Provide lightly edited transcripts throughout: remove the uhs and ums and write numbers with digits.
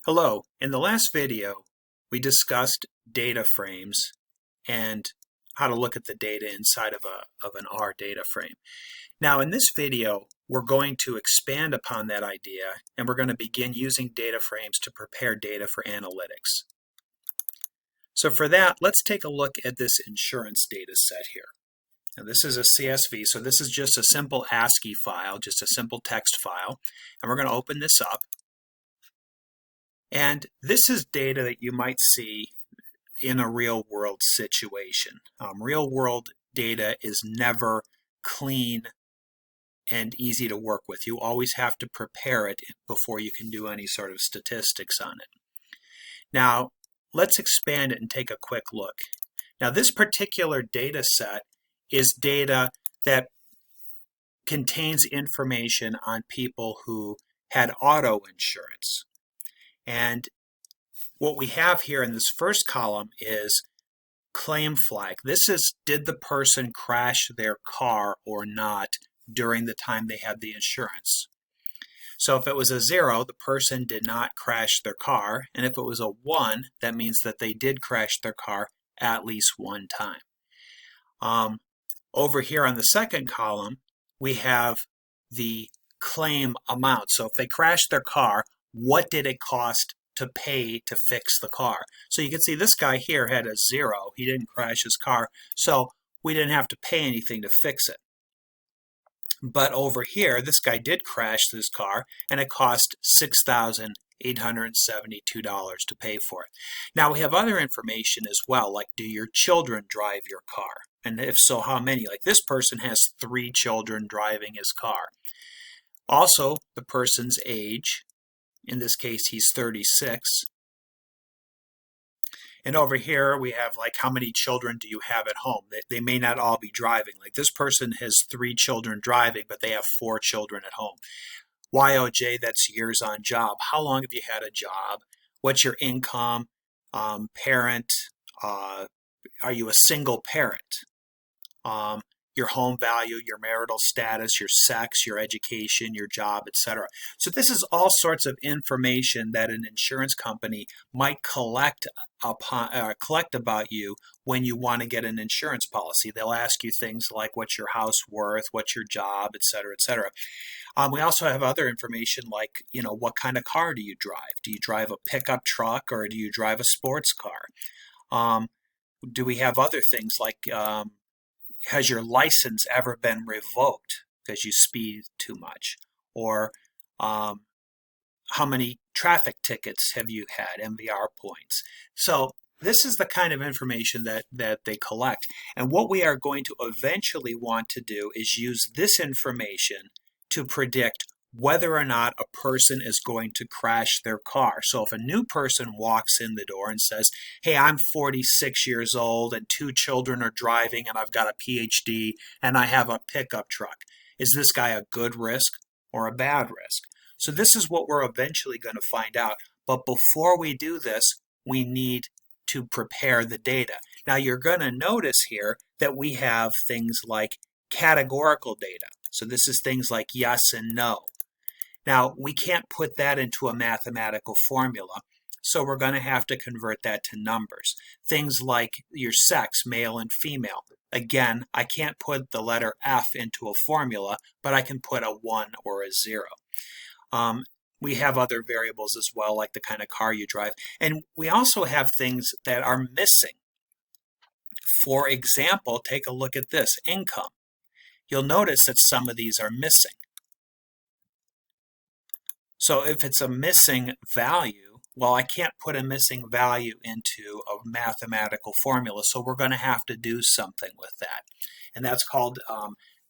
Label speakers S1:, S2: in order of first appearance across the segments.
S1: Hello. In the last video, we discussed data frames and how to look at the data inside of an R data frame. Now, in this video, we're going to expand upon that idea, and we're going to begin using data frames to prepare data for analytics. So for that, let's take a look at this insurance data set here. Now, this is a CSV, so this is just a simple ASCII file, just a simple text file, and we're going to open this up. And this is data that you might see in a real-world situation. Real-world data is never clean and easy to work with. You always have to prepare it before you can do any sort of statistics on it. Now, let's expand it and take a quick look. Now, this particular data set is data that contains information on people who had auto insurance. And what we have here in this first column is claim flag. This is, did the person crash their car or not during the time they had the insurance? So if it was a 0, the person did not crash their car. And if it was a 1, that means that they did crash their car at least one time. Over here on the second column, we have the claim amount. So if they crashed their car, what did it cost to pay to fix the car? So you can see this guy here had a 0. He didn't crash his car, so we didn't have to pay anything to fix it. But over here, this guy did crash his car, and it cost $6,872 to pay for it. Now we have other information as well, like do your children drive your car? And if so, how many? Like this person has 3 children driving his car. Also, the person's age. In this case, he's 36. And over here, we have like how many children do you have at home? They may not all be driving. Like this person has 3 children driving, but they have 4 children at home. YOJ, that's years on job. How long have you had a job? What's your income? Parent? Are you a single parent? Your home value, your marital status, your sex, your education, your job, etc. So this is all sorts of information that an insurance company might collect about you when you want to get an insurance policy. They'll ask you things like what's your house worth, what's your job, etc., etc. We also have other information like, what kind of car do you drive? Do you drive a pickup truck or do you drive a sports car? Do we have other things like has your license ever been revoked because you speed too much? Or how many traffic tickets have you had, MVR points? So this is the kind of information that they collect. And what we are going to eventually want to do is use this information to predict whether or not a person is going to crash their car. So if a new person walks in the door and says, hey, I'm 46 years old and 2 children are driving and I've got a PhD and I have a pickup truck, is this guy a good risk or a bad risk? So this is what we're eventually going to find out. But before we do this, we need to prepare the data. Now you're going to notice here that we have things like categorical data. So this is things like yes and no. Now, we can't put that into a mathematical formula, so we're going to have to convert that to numbers. Things like your sex, male and female. Again, I can't put the letter F into a formula, but I can put a 1 or a 0. We have other variables as well, like the kind of car you drive. And we also have things that are missing. For example, take a look at this, income. You'll notice that some of these are missing. So if it's a missing value, well, I can't put a missing value into a mathematical formula, so we're going to have to do something with that. And that's called,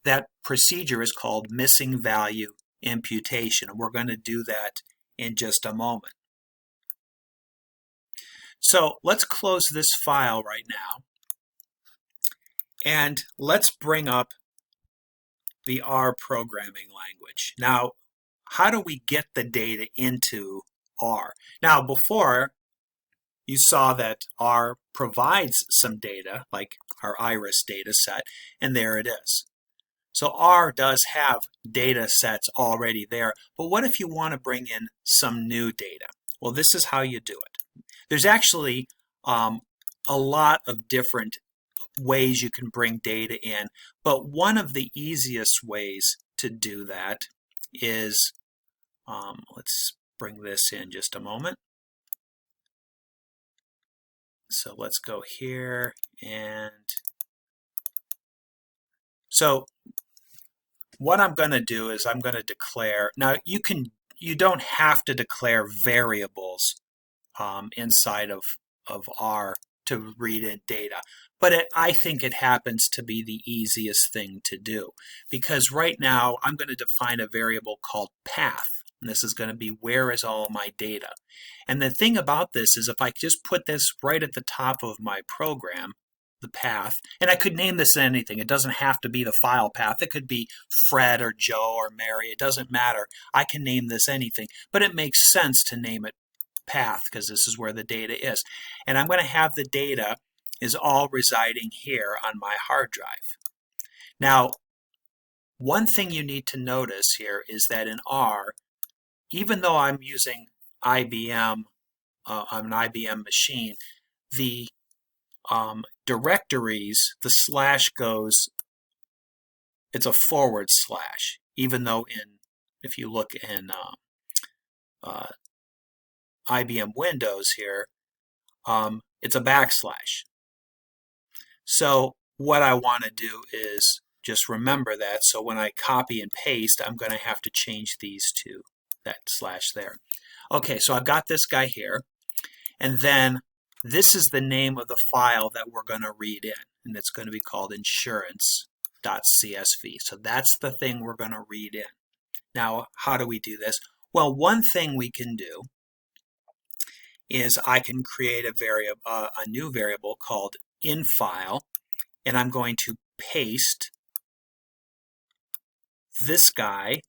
S1: that procedure is called missing value imputation, and we're going to do that in just a moment. So let's close this file right now, and let's bring up the R programming language. Now, how do we get the data into R? Now, before, you saw that R provides some data, like our IRIS data set, and there it is. So R does have data sets already there, but what if you want to bring in some new data? Well, this is how you do it. There's actually a lot of different ways you can bring data in, but one of the easiest ways to do that is, let's bring this in just a moment. So let's go here, and so what I'm going to do is I'm going to declare. Now you don't have to declare variables inside of R to read in data, but I think it happens to be the easiest thing to do, because right now I'm going to define a variable called path, and this is going to be where is all my data. And the thing about this is if I just put this right at the top of my program, the path, and I could name this anything. It doesn't have to be the file path. It could be Fred or Joe or Mary. It doesn't matter. I can name this anything, but it makes sense to name it path because this is where the data is. And I'm going to have the data is all residing here on my hard drive. Now, one thing you need to notice here is that in R, even though I'm using IBM, an IBM machine, the directories, the slash goes, it's a forward slash, even though if you look in IBM Windows here, it's a backslash. So what I want to do is just remember that. So when I copy and paste, I'm going to have to change these to that slash there. Okay, so I've got this guy here, and then this is the name of the file that we're going to read in, and it's going to be called insurance.csv. So that's the thing we're going to read in. Now, how do we do this? Well, one thing we can do is I can create a new variable called infile, and I'm going to paste this guy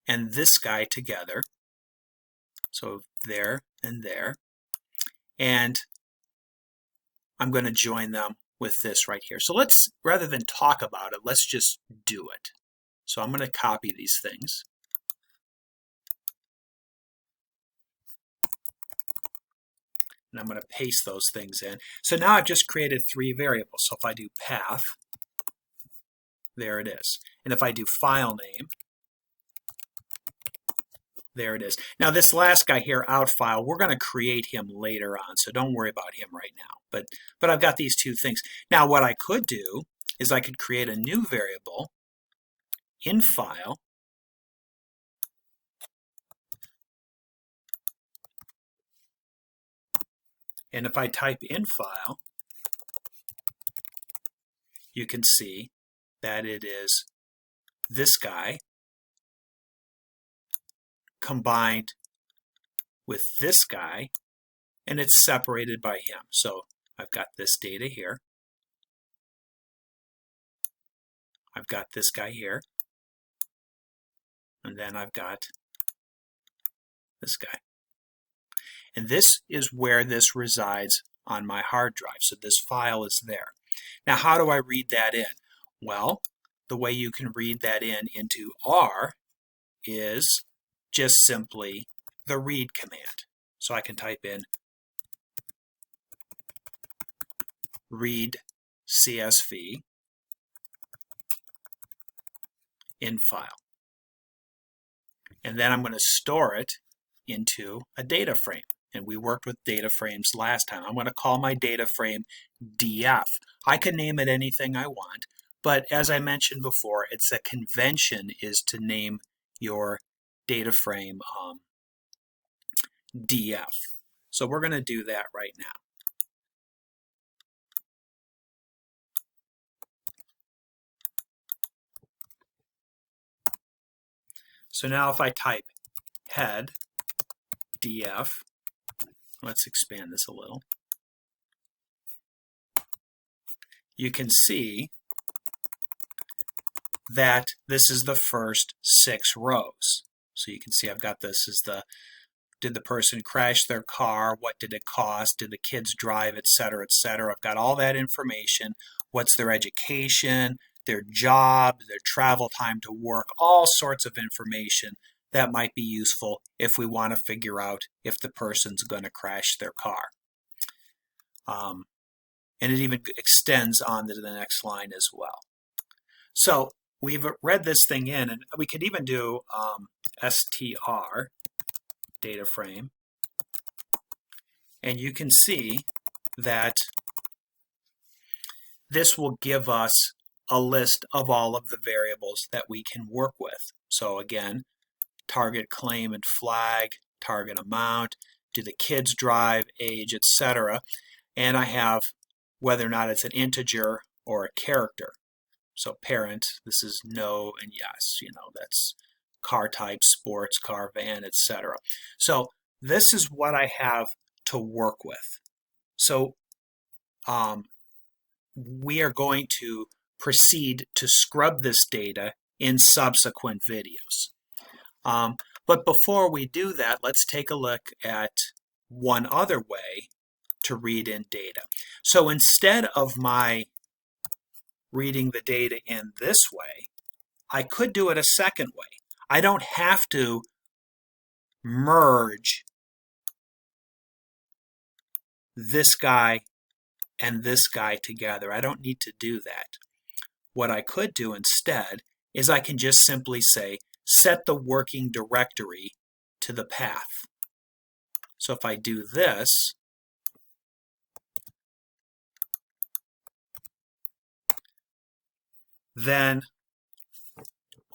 S1: and this guy together. So there and there. And I'm going to join them with this right here. So let's, rather than talk about it, let's just do it. So I'm going to copy these things. And I'm going to paste those things in. So now I've just created three variables. So if I do path, there it is. And if I do file name, there it is. Now this last guy here, outfile, we're going to create him later on, so don't worry about him right now. But I've got these two things. Now what I could do is I could create a new variable, infile, and if I type infile, you can see that it is this guy combined with this guy, and it's separated by him. So I've got this data here. I've got this guy here. And then I've got this guy. And this is where this resides on my hard drive. So this file is there. Now, how do I read that in? Well, the way you can read that in into R is just simply the read command. So I can type in read CSV in file. And then I'm going to store it into a data frame. And we worked with data frames last time. I'm going to call my data frame DF. I can name it anything I want, but as I mentioned before, it's a convention is to name your data frame DF. So we're going to do that right now. So now if I type head DF, let's expand this a little, you can see that this is the first 6 rows. So you can see I've got this as the, did the person crash their car, what did it cost, did the kids drive, etc., etc. I've got all that information, what's their education, their job, their travel time to work, all sorts of information that might be useful if we want to figure out if the person's going to crash their car. And it even extends on to the next line as well. So we've read this thing in, and we could even do str data frame, and you can see that this will give us a list of all of the variables that we can work with. So again, target, claim, and flag, target amount, do the kids drive, age, etc. And I have whether or not it's an integer or a character. So parent, this is no and yes, that's car type, sports, car, van, etc. So this is what I have to work with. So we are going to proceed to scrub this data in subsequent videos. But before we do that, let's take a look at one other way to read in data. So instead of my reading the data in this way, I could do it a second way. I don't have to merge this guy and this guy together. I don't need to do that. What I could do instead is I can just simply say, set the working directory to the path. So if I do this, then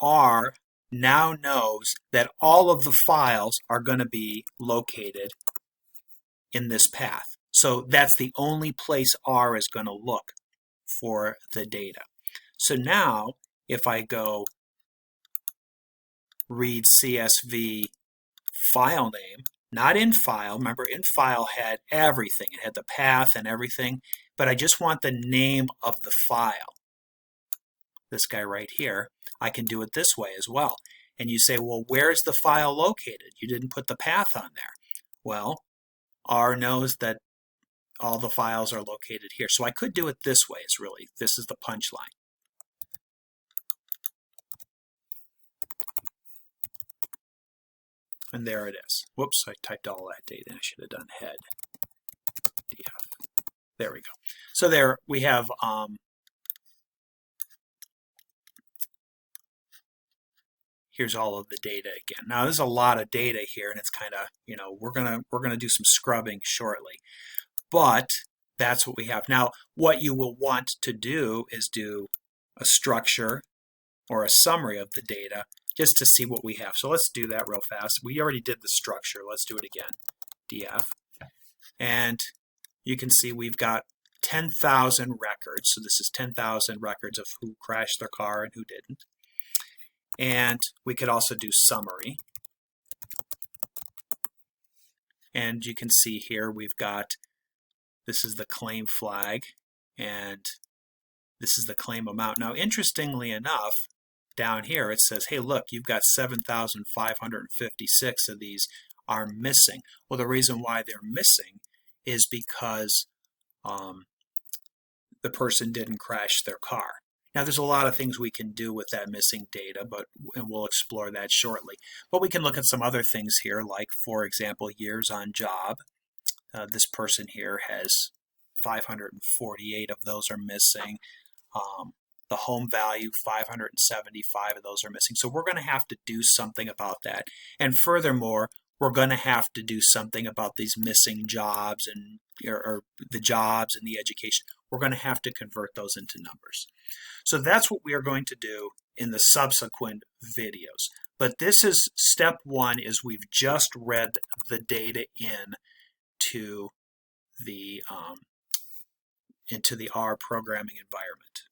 S1: R now knows that all of the files are going to be located in this path. So that's the only place R is going to look for the data. So now if I go read CSV file name, not in file, remember in file had everything, it had the path and everything, but I just want the name of the file. This guy right here, I can do it this way as well. And you say, well, where's the file located? You didn't put the path on there. Well, R knows that all the files are located here. So I could do it this way. This is the punchline. And there it is. Whoops, I typed all that data in. I should have done head df. There we go. So there we have here's all of the data again. Now there's a lot of data here, and it's kind of, we're gonna do some scrubbing shortly. But that's what we have. Now what you will want to do is do a structure or a summary of the data just to see what we have. So let's do that real fast. We already did the structure. Let's do it again. df. And you can see we've got 10,000 records. So this is 10,000 records of who crashed their car and who didn't. And we could also do summary. And you can see here we've got, this is the claim flag, and this is the claim amount. Now, interestingly enough, down here it says, hey, look, you've got 7,556 of these are missing. Well, the reason why they're missing is because the person didn't crash their car. Now, there's a lot of things we can do with that missing data, and we'll explore that shortly. But we can look at some other things here, like, for example, years on job. This person here has 548 of those are missing. The home value, 575 of those are missing. So we're going to have to do something about that. And furthermore, we're going to have to do something about these missing jobs and or the jobs and the education. We're going to have to convert those into numbers. So that's what we are going to do in the subsequent videos. But this is step one, is we've just read the data into the R programming environment.